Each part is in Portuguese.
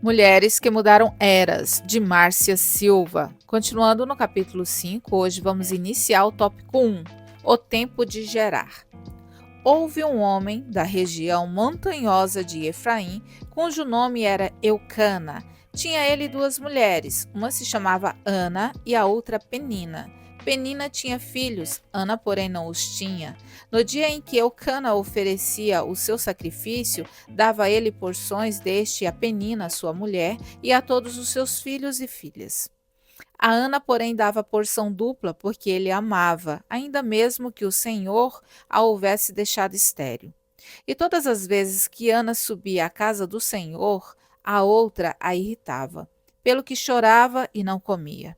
Mulheres que mudaram eras, de Márcia Silva. Continuando no capítulo 5, hoje vamos iniciar o tópico 1, o tempo de Gerar. Houve um homem da região montanhosa de Efraim, cujo nome era Eucana. Tinha ele duas mulheres, uma se chamava Ana e a outra Penina. Penina tinha filhos, Ana, porém, não os tinha. No dia em que Eucana oferecia o seu sacrifício, dava ele porções deste a Penina, sua mulher, e a todos os seus filhos e filhas. A Ana, porém, dava porção dupla, porque ele a amava, ainda mesmo que o Senhor a houvesse deixado estéril. E todas as vezes que Ana subia à casa do Senhor, a outra a irritava, pelo que chorava e não comia.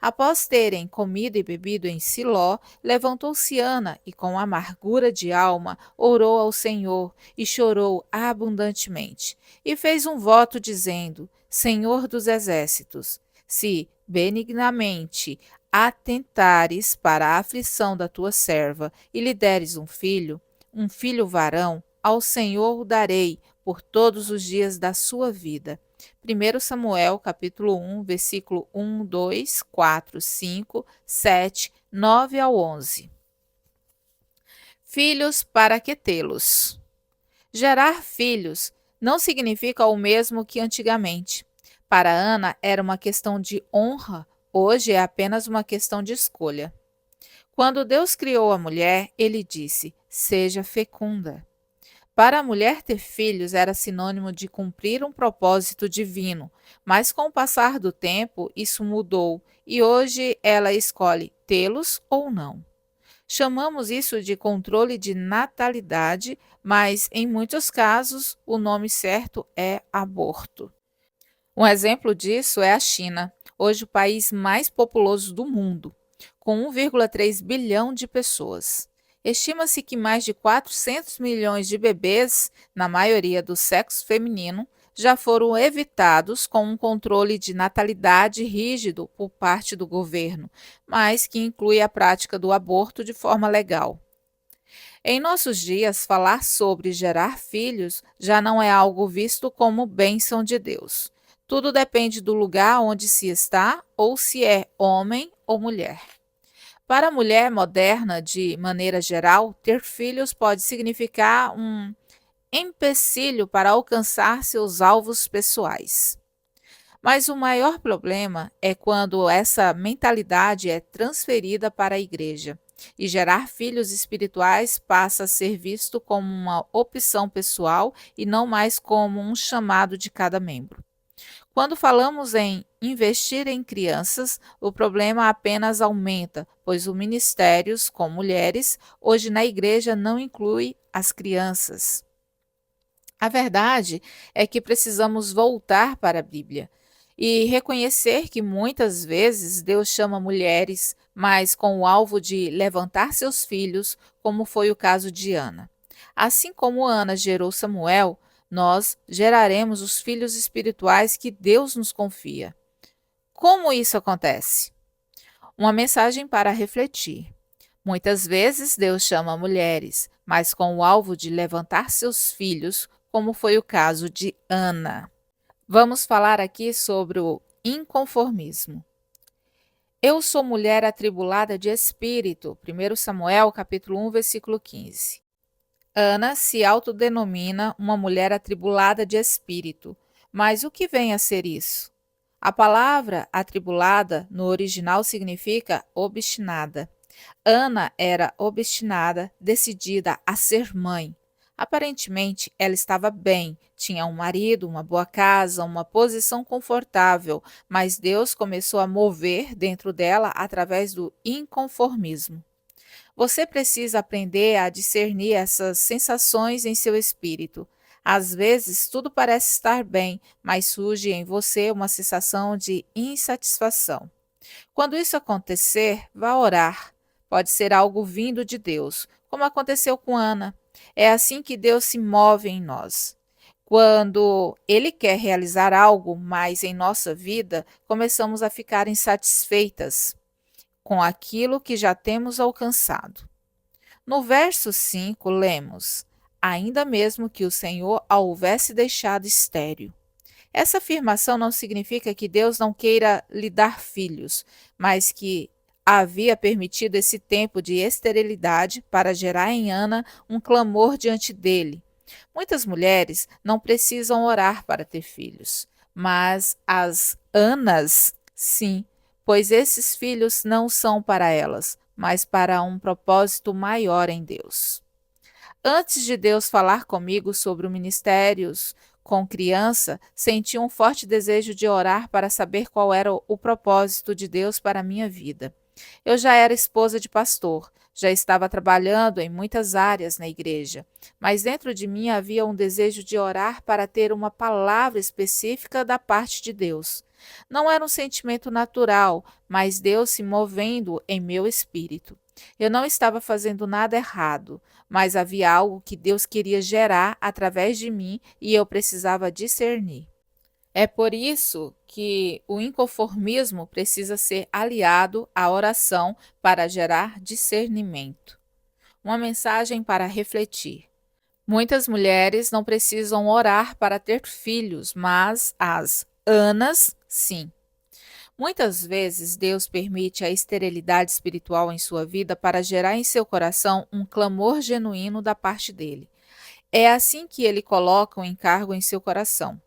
Após terem comido e bebido em Siló, levantou-se Ana e, com amargura de alma, orou ao Senhor e chorou abundantemente. E fez um voto dizendo: Senhor dos exércitos, se benignamente atentares para a aflição da tua serva e lhe deres um filho varão, ao Senhor o darei por todos os dias da sua vida. 1 Samuel, capítulo 1, versículo 1, 2, 4, 5, 7, 9 ao 11. Filhos para que tê-los? Gerar filhos não significa o mesmo que antigamente. Para Ana era uma questão de honra, hoje é apenas uma questão de escolha. Quando Deus criou a mulher, ele disse: seja fecunda. Para a mulher ter filhos era sinônimo de cumprir um propósito divino, mas com o passar do tempo isso mudou e hoje ela escolhe tê-los ou não. Chamamos isso de controle de natalidade, mas em muitos casos o nome certo é aborto. Um exemplo disso é a China, hoje o país mais populoso do mundo, com 1,3 bilhão de pessoas. Estima-se que mais de 400 milhões de bebês, na maioria do sexo feminino, já foram evitados com um controle de natalidade rígido por parte do governo, mas que inclui a prática do aborto de forma legal. Em nossos dias, falar sobre gerar filhos já não é algo visto como bênção de Deus. Tudo depende do lugar onde se está ou se é homem ou mulher. Para a mulher moderna, de maneira geral, ter filhos pode significar um empecilho para alcançar seus alvos pessoais. Mas o maior problema é quando essa mentalidade é transferida para a igreja e gerar filhos espirituais passa a ser visto como uma opção pessoal e não mais como um chamado de cada membro. Quando falamos em investir em crianças, o problema apenas aumenta, pois os ministérios com mulheres hoje na igreja não inclui as crianças. A verdade é que precisamos voltar para a Bíblia e reconhecer que muitas vezes Deus chama mulheres, mas com o alvo de levantar seus filhos, como foi o caso de Ana. Assim como Ana gerou Samuel, nós geraremos os filhos espirituais que Deus nos confia. Como isso acontece? Uma mensagem para refletir. Muitas vezes Deus chama mulheres, mas com o alvo de levantar seus filhos, como foi o caso de Ana. Vamos falar aqui sobre o inconformismo. Eu sou mulher atribulada de espírito, 1 Samuel capítulo 1, versículo 15. Ana se autodenomina uma mulher atribulada de espírito, mas o que vem a ser isso? A palavra atribulada no original significa obstinada. Ana era obstinada, decidida a ser mãe. Aparentemente, ela estava bem, tinha um marido, uma boa casa, uma posição confortável, mas Deus começou a mover dentro dela através do inconformismo. Você precisa aprender a discernir essas sensações em seu espírito. Às vezes, tudo parece estar bem, mas surge em você uma sensação de insatisfação. Quando isso acontecer, vá orar. Pode ser algo vindo de Deus, como aconteceu com Ana. É assim que Deus se move em nós. Quando Ele quer realizar algo mais em nossa vida, começamos a ficar insatisfeitas com aquilo que já temos alcançado. No verso 5, lemos: ainda mesmo que o Senhor a houvesse deixado estéril. Essa afirmação não significa que Deus não queira lhe dar filhos, mas que havia permitido esse tempo de esterilidade para gerar em Ana um clamor diante dele. Muitas mulheres não precisam orar para ter filhos, mas as Anas, sim, pois esses filhos não são para elas, mas para um propósito maior em Deus. Antes de Deus falar comigo sobre o ministérios com criança, senti um forte desejo de orar para saber qual era o propósito de Deus para a minha vida. Eu já era esposa de pastor, já estava trabalhando em muitas áreas na igreja, mas dentro de mim havia um desejo de orar para ter uma palavra específica da parte de Deus. Não era um sentimento natural, mas Deus se movendo em meu espírito. Eu não estava fazendo nada errado, mas havia algo que Deus queria gerar através de mim e eu precisava discernir. É por isso que o inconformismo precisa ser aliado à oração para gerar discernimento. Uma mensagem para refletir. Muitas mulheres não precisam orar para ter filhos, mas as Anas, sim. Muitas vezes Deus permite a esterilidade espiritual em sua vida para gerar em seu coração um clamor genuíno da parte dele. É assim que ele coloca um encargo em seu coração.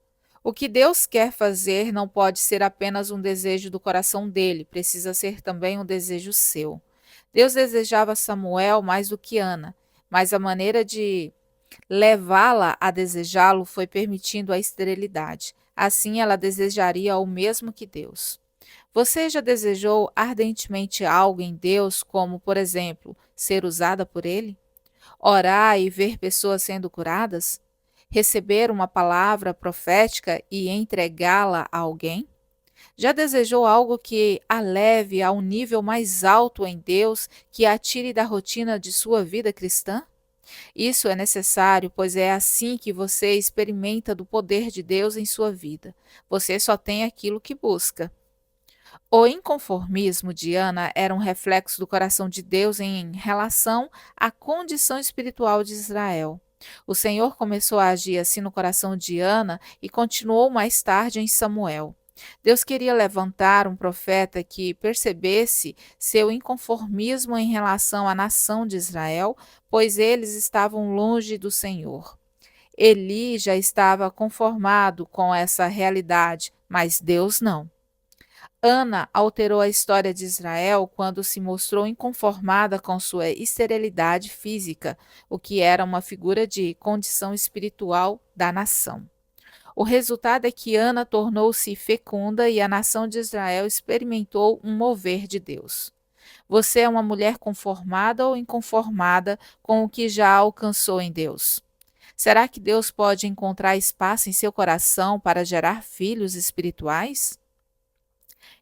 O que Deus quer fazer não pode ser apenas um desejo do coração dele, precisa ser também um desejo seu. Deus desejava Samuel mais do que Ana, mas a maneira de levá-la a desejá-lo foi permitindo a esterilidade. Assim ela desejaria o mesmo que Deus. Você já desejou ardentemente algo em Deus, como, por exemplo, ser usada por Ele? Orar e ver pessoas sendo curadas? Receber uma palavra profética e entregá-la a alguém? Já desejou algo que a leve a um nível mais alto em Deus, que a tire da rotina de sua vida cristã? Isso é necessário, pois é assim que você experimenta do poder de Deus em sua vida. Você só tem aquilo que busca. O inconformismo de Ana era um reflexo do coração de Deus em relação à condição espiritual de Israel. O Senhor começou a agir assim no coração de Ana e continuou mais tarde em Samuel. Deus queria levantar um profeta que percebesse seu inconformismo em relação à nação de Israel, pois eles estavam longe do Senhor. Eli já estava conformado com essa realidade, mas Deus não. Ana alterou a história de Israel quando se mostrou inconformada com sua esterilidade física, o que era uma figura de condição espiritual da nação. O resultado é que Ana tornou-se fecunda e a nação de Israel experimentou um mover de Deus. Você é uma mulher conformada ou inconformada com o que já alcançou em Deus? Será que Deus pode encontrar espaço em seu coração para gerar filhos espirituais?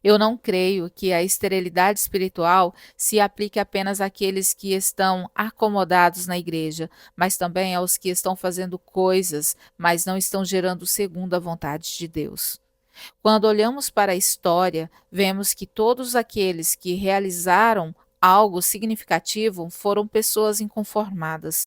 Eu não creio que a esterilidade espiritual se aplique apenas àqueles que estão acomodados na igreja, mas também aos que estão fazendo coisas, mas não estão gerando segundo a vontade de Deus. Quando olhamos para a história, vemos que todos aqueles que realizaram algo significativo foram pessoas inconformadas.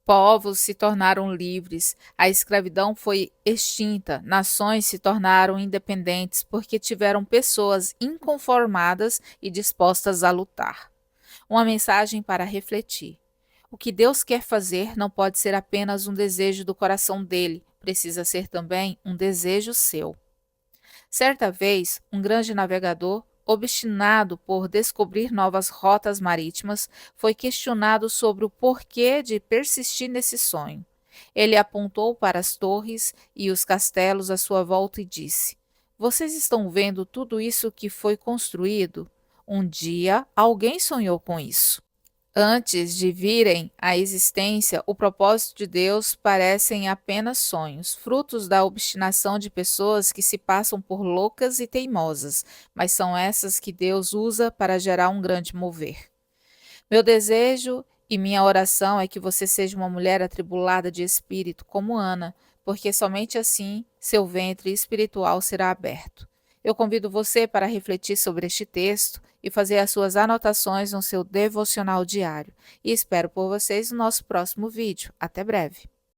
Povos se tornaram livres, a escravidão foi extinta, nações se tornaram independentes porque tiveram pessoas inconformadas e dispostas a lutar. Uma mensagem para refletir. O que Deus quer fazer não pode ser apenas um desejo do coração dele, precisa ser também um desejo seu. Certa vez, um grande navegador, obstinado por descobrir novas rotas marítimas, foi questionado sobre o porquê de persistir nesse sonho. Ele apontou para as torres e os castelos à sua volta e disse: Vocês estão vendo tudo isso que foi construído? Um dia alguém sonhou com isso. Antes de virem à existência, o propósito de Deus parecem apenas sonhos, frutos da obstinação de pessoas que se passam por loucas e teimosas, mas são essas que Deus usa para gerar um grande mover. Meu desejo e minha oração é que você seja uma mulher atribulada de espírito como Ana, porque somente assim seu ventre espiritual será aberto. Eu convido você para refletir sobre este texto e fazer as suas anotações no seu devocional diário. E espero por vocês no nosso próximo vídeo. Até breve!